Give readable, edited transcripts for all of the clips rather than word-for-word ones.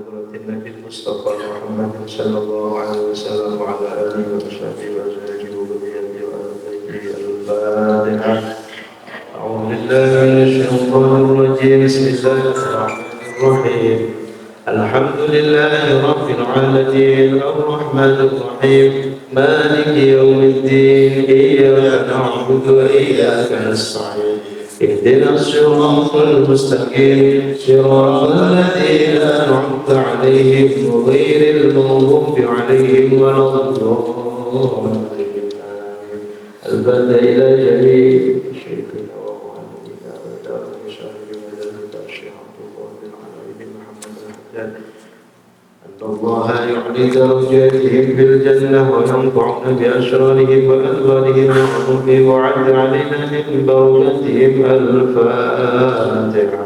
النبي المصطفى محمد صلى الله عليه وسلم وعلى آله وصحبه وأزواجه وذريته وآل بيته. الفاتحة. أعوذ بالله من الشيطان الرجيم. بسم الله الرحمن الرحيم. الحمد لله رب العالمين الرحمن الرحيم مالك يوم الدين. إياك نعبد وإياك نستعين. اهدنا الصراط المستقيم صراط الذين أنعمت عليهم غير المغضوب عليهم ولا الضالين. البدء إلى جميع شيخنا ومعلمنا ودار مشاهد وذلك الشيخ عبد الله بن علي بن محمد الحجاج أن الله يعلي درجاتهم في الجنة وينفعنا بأسرارهم وألوانهم وعلومهم وعد علينا من بركتهم. الفاتحة.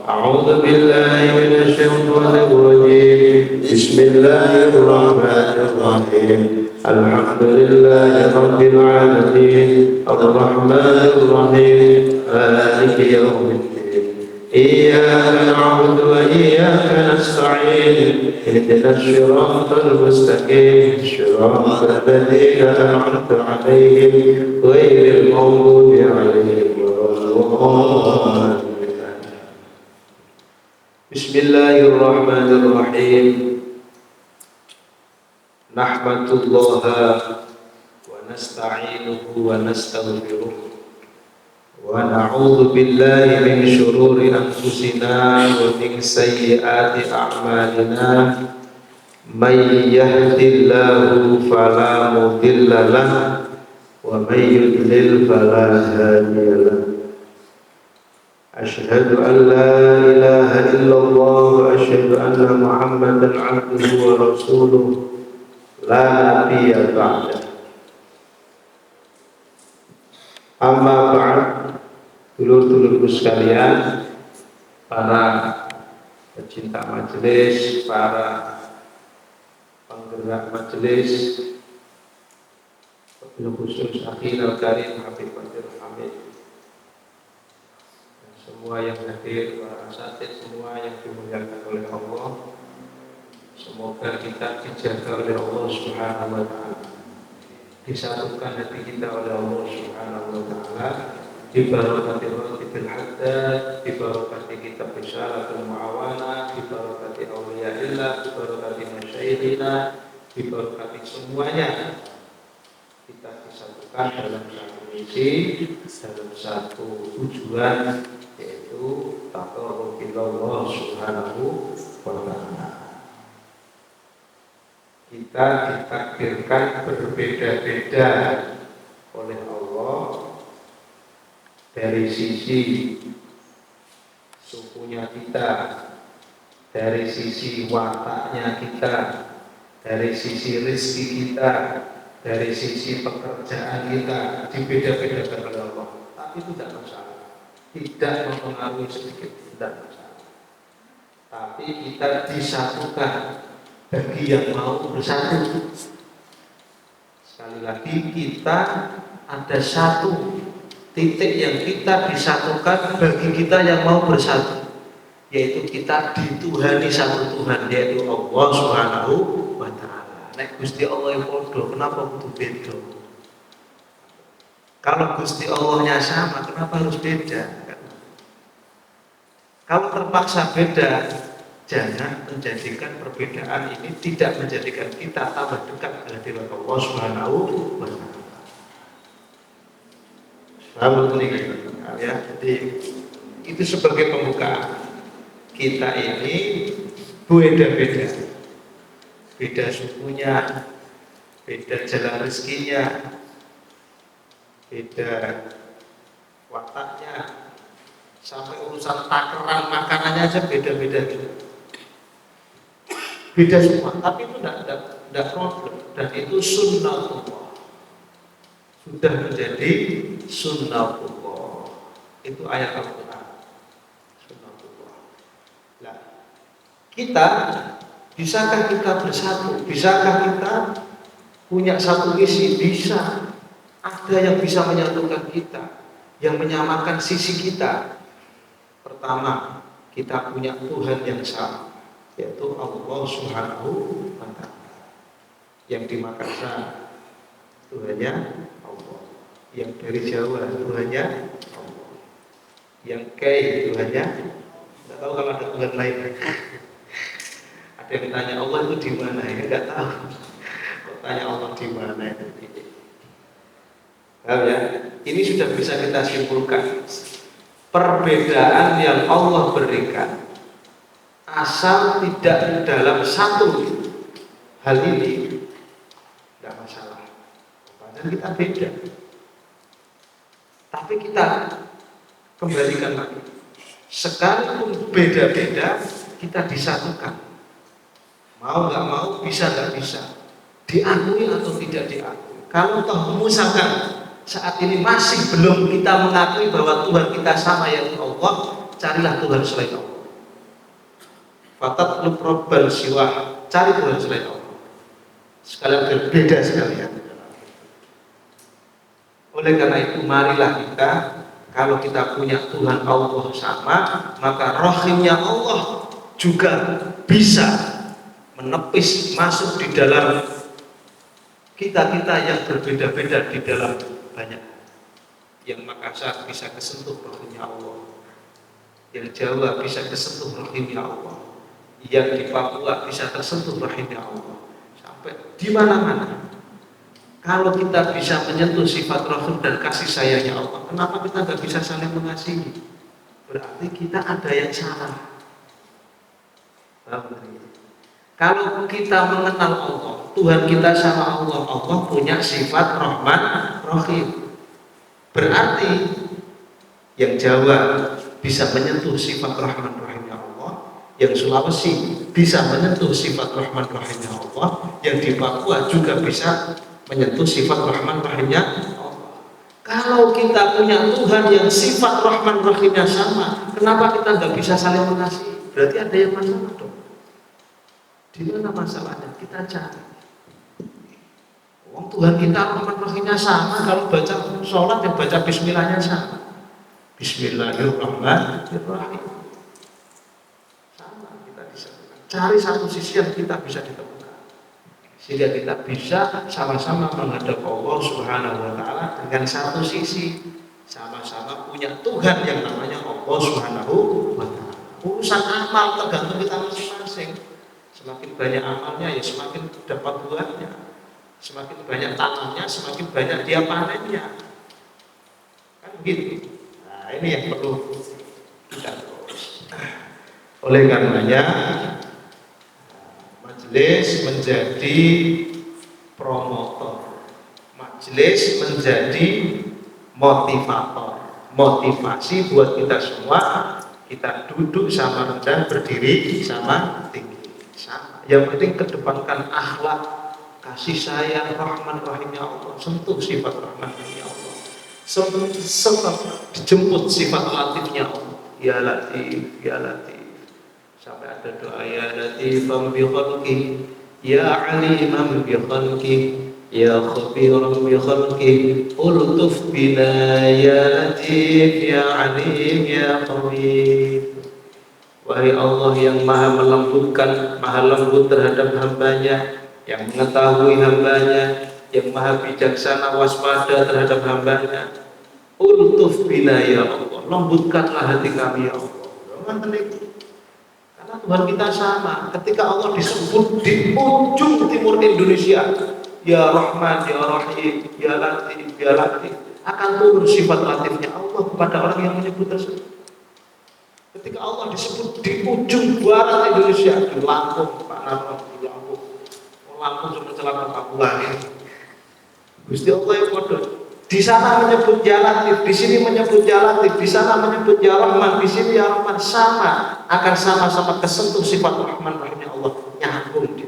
أعوذ بالله من الشيطان الرجيم. بسم الله الرحمن الرحيم. الحمد لله رب العالمين الرحمن الرحيم مالك يوم الدين. إياك نعبد وإياك نستعين. اهدنا الصراط المستقيم صراط الذين أنعمت عليهم غير المغضوب عليهم ولا الضالين. بسم الله الرحمن الرحيم. نحمد الله ونستعينه ونستغفره ونعوذ بالله من شرور أنفسنا ومن سيئات أعمالنا. من يهد الله فلا مضل له ومن يضلل فلا هادي له. أشهد أن لا إله إلا الله وأشهد أن محمدا عبده ورسوله لا نبي بعده. Amma ba'd. Dulur-dulurku sekalian, para pecinta majelis, para penggerak majelis, wabil khusus akhirul karim Habib Fathir Hamid, dan semua yang hadir, para asatidz semua yang dimuliakan oleh Allah. Semoga kita dijaga oleh Allah Subhanahu wa Ta'ala, disatukan hati kita oleh Allah Subhanahu wa Ta'ala, di barakati ratibul haddad, di barakati kitab Risyalatul Mu'awana, di barakati awliyaillah, di barakati masyayikhina, di barakati semuanya kita disatukan dalam satu misi, dalam satu tujuan, yaitu taqarrub ila Allah Subhanahu wa Ta'ala. Kita ditakdirkan berbeda-beda oleh Allah dari sisi sukunya kita, dari sisi wataknya kita, dari sisi rezeki kita, dari sisi pekerjaan kita, dibeda-bedakan oleh Allah. Tapi itu tidak masalah, tidak mempengaruhi sedikit, tidak masalah. Tapi kita disatukan bagi yang mau bersatu. Sekali lagi, kita ada satu titik yang kita disatukan bagi kita yang mau bersatu, yaitu kita dituhani satu Tuhan, yaitu Allah Subhanahu wa Ta'ala. Nek Gusti Allah yang podo, kenapa butuh beda? Kalau Gusti Allahnya sama, kenapa harus beda? Kalau terpaksa beda, jangan menjadikan perbedaan ini tidak menjadikan kita tambah dekat dengan hadirat Allah Subhanahu wa Ta'ala. Ya, jadi itu sebagai pembukaan. Kita ini beda-beda, beda sukunya, beda jalan rezekinya, beda wataknya, sampai urusan takaran makanannya aja beda-beda gitu. Beda semua, tapi itu tidak problem, dan itu sunnatullah, sudah menjadi sunnatullah. Itu ayat Al-Quran, sunnatullah. Nah, kita, bisakah kita bersatu? Bisakah kita punya satu misi? Bisa. Ada yang bisa menyatukan kita, yang menyamakan sisi kita. Pertama, kita punya Tuhan yang sama. yaitu Allah Subhanahu wa Ta'ala. Yang di Makassar Tuhannya Allah, yang dari Jawa Tuhannya Allah, yang Kei Tuhannya nggak tahu kalau ada Tuhan lain. Ada yang tanya Allah itu di mana ya, nggak tahu. Kok tanya Allah di mana itu? Tahu ya? Ini sudah bisa kita simpulkan. Perbedaan yang Allah berikan, asal tidak dalam satu hal ini, tidak masalah. Padahal kita beda. Tapi kita kembalikan lagi. Sekalipun beda-beda, kita disatukan. Mau nggak mau, bisa nggak bisa, diakui atau tidak diakui. Kalau toh misalkan saat ini masih belum kita mengakui bahwa Tuhan kita sama, yaitu Allah, carilah Tuhan selain Allah. Fatat luprobal siwah, cari Tuhan selain Allah. Sekalian berbeda sekalian. Oleh karena itu, marilah kita, kalau kita punya Tuhan Allah sama, maka rahimnya Allah juga bisa menepis masuk di dalam kita-kita yang berbeda-beda di dalam banyak. Yang Makassar bisa kesentuh rahimnya Allah, yang Jawa bisa kesentuh rahimnya Allah, yang di Papua bisa tersentuh rahimnya Allah, sampai di mana-mana. Kalau kita bisa menyentuh sifat rahim dan kasih sayangnya Allah, kenapa kita nggak bisa saling mengasihi? Berarti kita ada yang salah. Kalau kita mengenal Allah, Tuhan kita sama Allah, Allah punya sifat Rahman Rahim. Berarti yang Jawa bisa menyentuh sifat Rahman Rahimnya Allah, yang Sulawesi bisa menyentuh sifat Rahman Rahimnya Allah, yang di Papua juga bisa menyentuh sifat Rahman Rahimnya Allah. Kalau kita punya Tuhan yang sifat Rahman Rahimnya sama, kenapa kita nggak bisa saling mengasihi? Berarti ada yang masalah dong. Di mana masalahnya? Kita cari. Tuhan kita Rahman Rahimnya sama, kalau baca sholat yang baca Bismillahnya sama. Bismillahirrahmanirrahim. Sama, kita bisa cari satu sisi yang kita bisa ditemukan, sehingga kita bisa sama-sama menghadap Allah Subhanahu wa Ta'ala dengan satu sisi, sama-sama punya Tuhan yang namanya Allah Subhanahu wa Ta'ala. Urusan amal tergantung kita masing-masing. Semakin banyak amalnya, ya semakin dapat buahnya. Semakin banyak tanamnya, semakin banyak dia panennya. Kan begitu. Nah, ini yang perlu kita terus. Oleh karenanya, majelis menjadi promotor, majelis menjadi motivator, motivasi buat kita semua. Kita duduk sama rendah, berdiri sama tinggi. Yang penting kedepankan akhlak, kasih sayang, Rahman Rahimnya Allah, sentuh sifat Rahman Rahimnya Allah, dijemput sifat latifnya Allah, ya latif, ya latif, sampai ada doa ya latifam bi khalqi, ya alimam bi khalqi, ya khabiram bi khalqi, ultuf bina ya latif, ya alim, ya khabir. Wahai Allah yang maha melembutkan, maha lembut terhadap hambanya, yang mengetahui hambanya, yang maha bijaksana waspada terhadap hambanya, ultuf bina ya Allah, lembutkanlah hati kami ya Allah. Karena Tuhan kita sama. Ketika Allah disebut di ujung timur Indonesia, ya Rahman, ya Rahim, ya Latif, ya Latif, akan turun sifat latifnya Allah kepada orang yang menyebut tersebut. Ketika Allah disebut di ujung barat Indonesia, di Lampung, Pak Narno, di Lampung cuma celana Papua ya. Gusti Allah yang bodoh. Di sana menyebut ya Latif, di sini menyebut ya Latif, di sana menyebut ya Rahman, di sini ya Rahman, sama, akan sama-sama kesentuh sifat Rahman Rahimnya Allah, nyambung dia.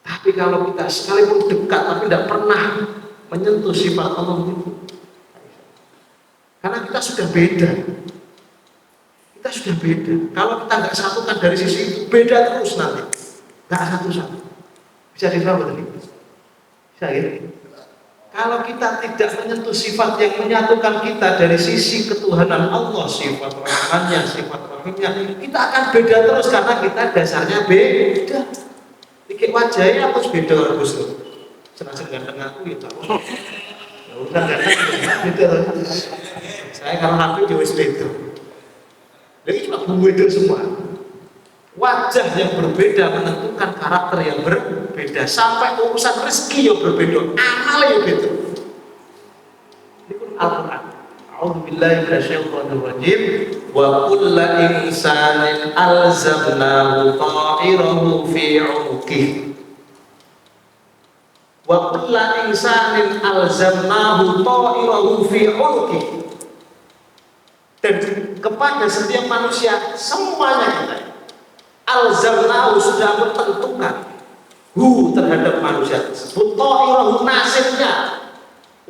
Tapi kalau kita sekalipun dekat tapi tidak pernah menyentuh sifat Allah itu, karena kita sudah beda. Kita sudah beda. Kalau kita nggak satukan dari sisi itu, beda terus nanti. Nggak satu-satu. Bisa dipahami tadi? Bisa ya? Kalau kita tidak menyentuh sifat yang menyatukan kita dari sisi ketuhanan Allah, sifat rahmannya, sifat rahimnya, kita akan beda terus karena kita dasarnya beda. Dikit wajahnya aku beda harus. Senajan ganteng aku ya tak. Urusan ganteng beda. Saya kalau HP dia wis beda. Lagi cuma beda semua. Wajah yang berbeda menentukan karakter yang berbeda. Sampai urusan rezeki yang berbeda, amal yang beda. Ini pun Al-Quran. A'udzubillahi minasyaitonir rajim. Wa kullu insanin alzamnahu ta'irahu fi 'unuqihi. Wa kullu insanin alzamnahu ta'irahu fi 'unuqihi. Dan kepada setiap manusia semuanya kita alzamnahu sudah menentukan terhadap manusia tersebut ta'irahu nasibnya,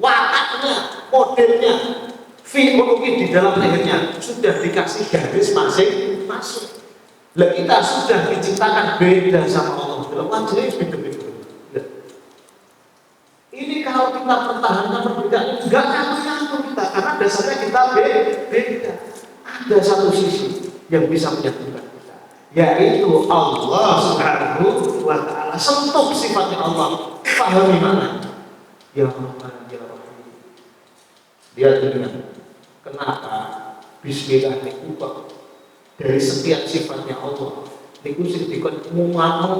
wataknya, modelnya fi unuqi di dalam lehernya sudah dikasih garis masing-masing. Lah kita sudah diciptakan beda sama Allah dalam wajahnya beda-beda. Ini kalau kita pertahankan perbedaan enggak nyatu kita karena dasarnya kita beda. Ada satu sisi yang bisa menyatukan yaitu Allah Subhanahu wa ta'ala. Sentuh sifatnya Allah, pahami mana ya Rahman ya Rahim. Lihat dengan kenapa bismillah niku kok dari setiap sifatnya Allah niku sing dikon ngulang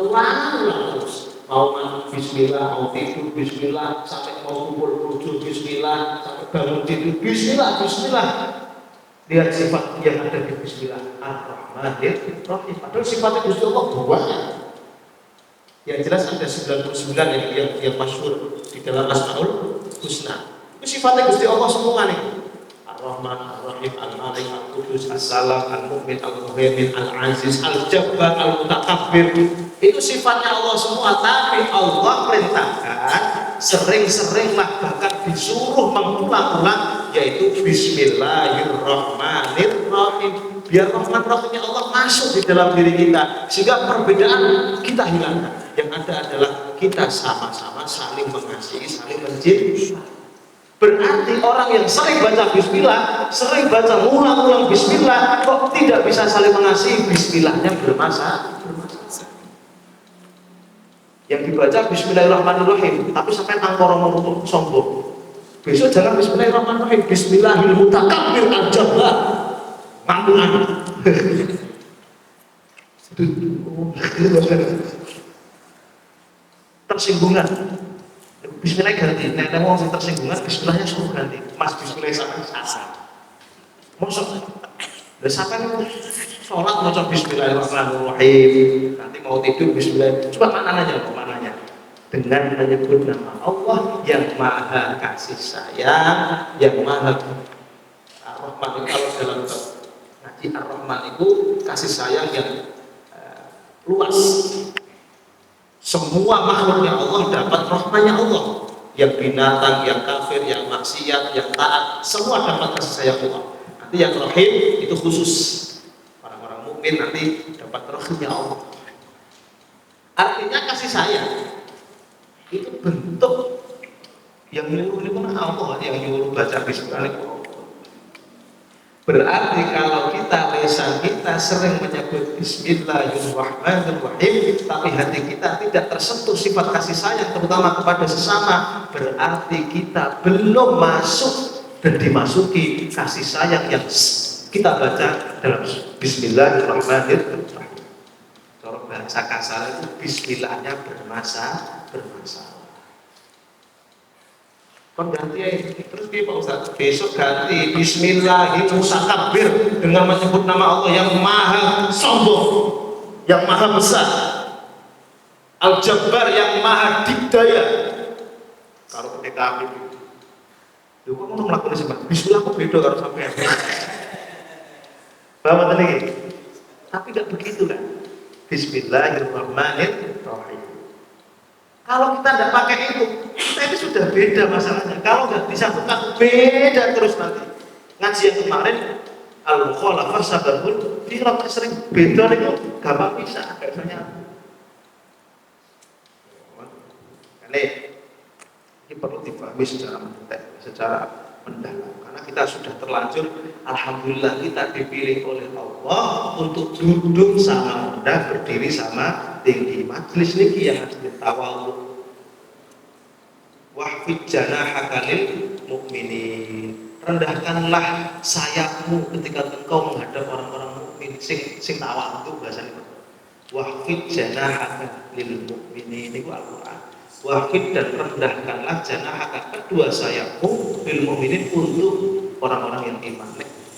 terus. Mau mandi bismillah, mau tidur bismillah, sampai mau kumpul rujuk bismillah, sampai bangun tidur bismillah, bismillah. Lihat sifat yang ada di bismillah Ar-Rahmanir Rahim. Padahal sifatnya Gusti Allah banyak. Yang jelas ada 99 yang masyhur di dalam Asmaul Husna. Itu sifatnya Gusti Allah semua nih. Ar-Rahman, Ar-Rahim, Al-Malik, Al-Qudus, As-Salam, Al-Mu'min, Al-Muhaimin, Al-Aziz, Al-Jabbar, Al-Mutakabbir. Itu sifatnya Allah semua, tapi Allah perintahkan sering-seringlah bahkan disuruh mengulang-ulang yaitu Bismillahirrahmanirrahim. Biar rahmat rahimnya Allah masuk di dalam diri kita sehingga perbedaan kita hilangkan. Yang ada adalah kita sama-sama saling mengasihi, saling mencintai. Berarti orang yang sering baca bismillah, sering baca ulang-ulang bismillah kok tidak bisa saling mengasihi, bismillahnya bermasalah. Yang dibaca bismillahirrahmanirrahim tapi sampai angkara menutup sombong. Besok jangan bismillahirrahmanirrahim, bismillahirrahmanirrahim al-jabbar ngamuan. Tersinggungan. Bismillah ganti. Nek wong sing tersinggungan bismillahnya suruh ganti. Mas bismillah sampai salah. Mosok. Lah sampean sholat maca bismillahirrahmanirrahim. Nanti mau tidur bismillah. Coba maknanya dengan menyebut nama Allah yang maha kasih sayang, yang maha Ar-Rahman. Kalau dalam ngaji Ar-Rahman itu kasih sayang yang luas. Semua makhluknya Allah dapat rahmanya Allah. Yang binatang, yang kafir, yang maksiat, yang taat, semua dapat kasih sayang Allah. Nanti yang rahim itu khusus orang-orang mukmin nanti dapat rahimnya Allah. Artinya kasih sayang itu bentuk yang nyuruh itu Allah yang nyuruh baca bismillah. Berarti kalau kita lisan kita sering menyebut Bismillahirrahmanirrahim tapi hati kita tidak tersentuh sifat kasih sayang terutama kepada sesama, berarti kita belum masuk dan dimasuki kasih sayang yang kita baca dalam Bismillahirrahmanirrahim. Cara bahasa kasar itu bismillahnya bermasalah. Kon ganti terus dia Pak Ustaz besok ganti Bismillahirrahmanirrahim dengan menyebut nama Allah yang maha sombong, yang maha besar, Al-Jabbar yang maha dikdaya. Kalau ketika itu lu kok mau melakukan sebab bismillah kok beda kalau sampai paham tadi? Tapi tidak begitu kan. Bismillahirrahmanirrahim. Kalau kita tidak pakai itu, kita ini sudah beda masalahnya. Kalau nggak disatukan, beda terus nanti. Ngaji yang kemarin, al-mukhalafah sababun, dia kalau sering beda itu gampang bisa, biasanya. Ini perlu dipahami secara mendetail, secara mendalam. Karena kita sudah terlanjur, alhamdulillah kita dipilih oleh Allah untuk duduk sama rendah, berdiri sama tinggi. Majelis niki yang harus ditawadhu. Wahfid janahaka lil mukminin. Rendahkanlah sayapmu ketika engkau menghadap orang-orang mukmin. Sing tawadhu bahasane. Wahfid janahaka lil mukminin niku Al-Qur'an. Wahfid dan rendahkanlah janahaka kedua sayapmu lil mukminin untuk orang-orang yang iman.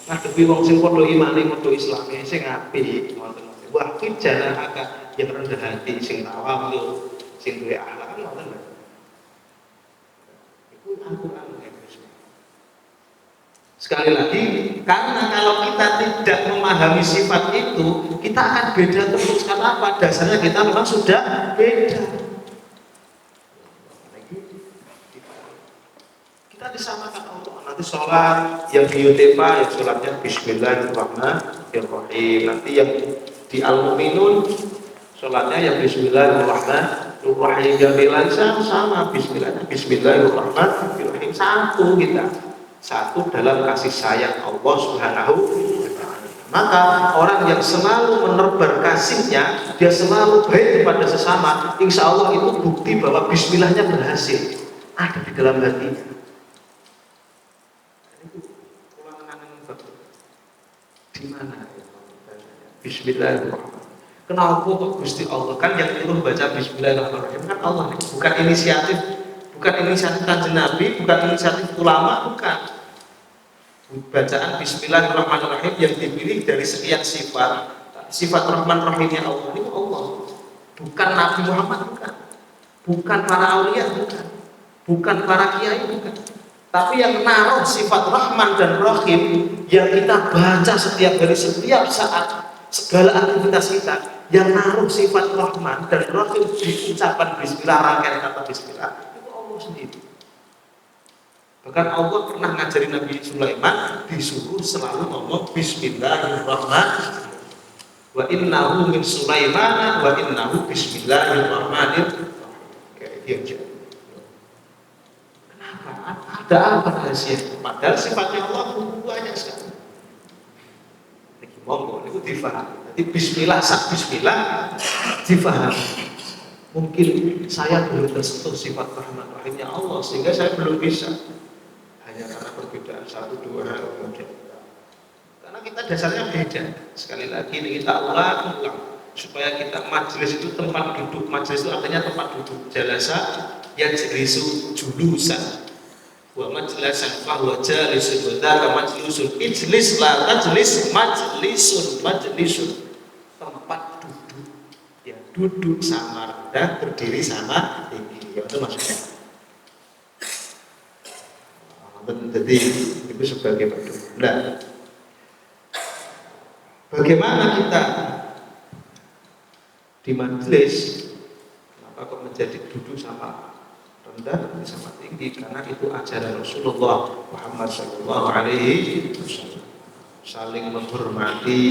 Ngadepi wong sing padha imane, padha islame sing apik, ngoten. Wahfid janahaka yang rendah hati, sing tawadhu, sing duwe akhlak ngoten. Al-Quran. Sekali lagi, karena kalau kita tidak memahami sifat itu, kita akan beda terus. Kenapa? Dasarnya kita memang sudah beda. Kita disamakan Allah. Nanti sholat yang di UTP, yang sholatnya Bismillahirrahmanirrahim. Nanti yang di Al-Mu'minun, sholatnya yang Bismillahirrahmanirrahim. Yang bilang sama Bismillahirrahmanirrahim, satu kita, satu dalam kasih sayang Allah Subhanahu wa Ta'ala. Maka orang yang selalu menebar kasihnya, dia selalu baik kepada sesama, insya Allah itu bukti bahwa Bismillahnya berhasil ada di dalam hatinya. Di mana? Bismillahirrahmanirrahim. Kenapa kok Gusti Allah kan yang nyuruh baca Bismillahirrahmanirrahim kan Allah, bukan inisiatif Kanjeng Nabi, bukan inisiatif ulama, bukan. Bacaan Bismillahirrahmanirrahim yang dipilih dari sekian sifat Rahman Rahimnya Allah ini Allah, bukan Nabi Muhammad, bukan para aulia, bukan para kiai, bukan. Tapi yang naruh sifat Rahman dan Rahim yang kita baca setiap hari, setiap saat, segala aktivitas kita, yang naruh sifat Rahman dan Rahim di ucapan Bismillah, rangkaian kata Bismillah itu Allah sendiri. Bahkan Allah pernah ngajarin Nabi Sulaiman disuruh selalu ngomong Bismillahirrahmanirrahim. Wa innahu min Sulaiman wa innahu Bismillahirrahmanirrahim. Kayak gitu. Kenapa? Ada apa rahasia? Padahal sifatnya Allah banyak sekali. Monggo itu difahami. Jadi Bismillah, sak Bismillah difahami. Mungkin saya belum tersentuh sifat Rahman Rahimnya Allah sehingga saya belum bisa. Hanya karena perbedaan satu dua hal kemudian. Karena kita dasarnya beda. Sekali lagi ini kita ulang supaya kita majelis itu tempat duduk. Majelis itu artinya tempat duduk. Jalasa yajlisu julusan. Wa majlisan fahuwa jalisun wa dzaka majlisun. Ijlis la tajlis, majlisun tempat duduk. Ya, duduk sama rendah, berdiri sama tinggi. Itu maksudnya. Jadi itu sebagai pedoman. Nah, bagaimana kita di majelis? Kenapa kok menjadi duduk sama rendah sama tinggi? Karena itu ajaran Rasulullah Muhammad SAW. Saling menghormati,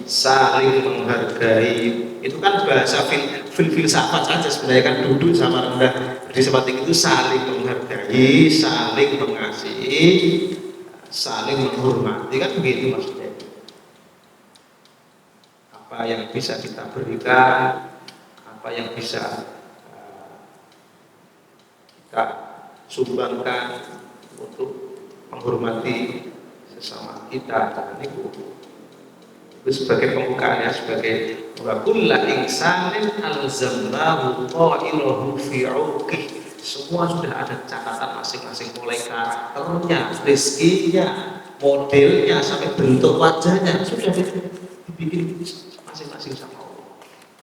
saling menghargai. Itu kan bahasa filsafat saja sebenarnya, kan duduk sama rendah di sama tinggi itu saling menghargai, saling mengasihi, saling menghormati, kan begitu maksudnya. Apa yang bisa kita berikan, apa yang bisa kita sumbangkan untuk menghormati sesama kita. Itu sebagai pembukaan ya, sebagai wa kullu insanin alzamnahu ta'irahu fi 'uqih. Semua sudah ada catatan masing-masing, mulai karakternya, rezekinya, modelnya sampai bentuk wajahnya sudah dibikin masing-masing sama.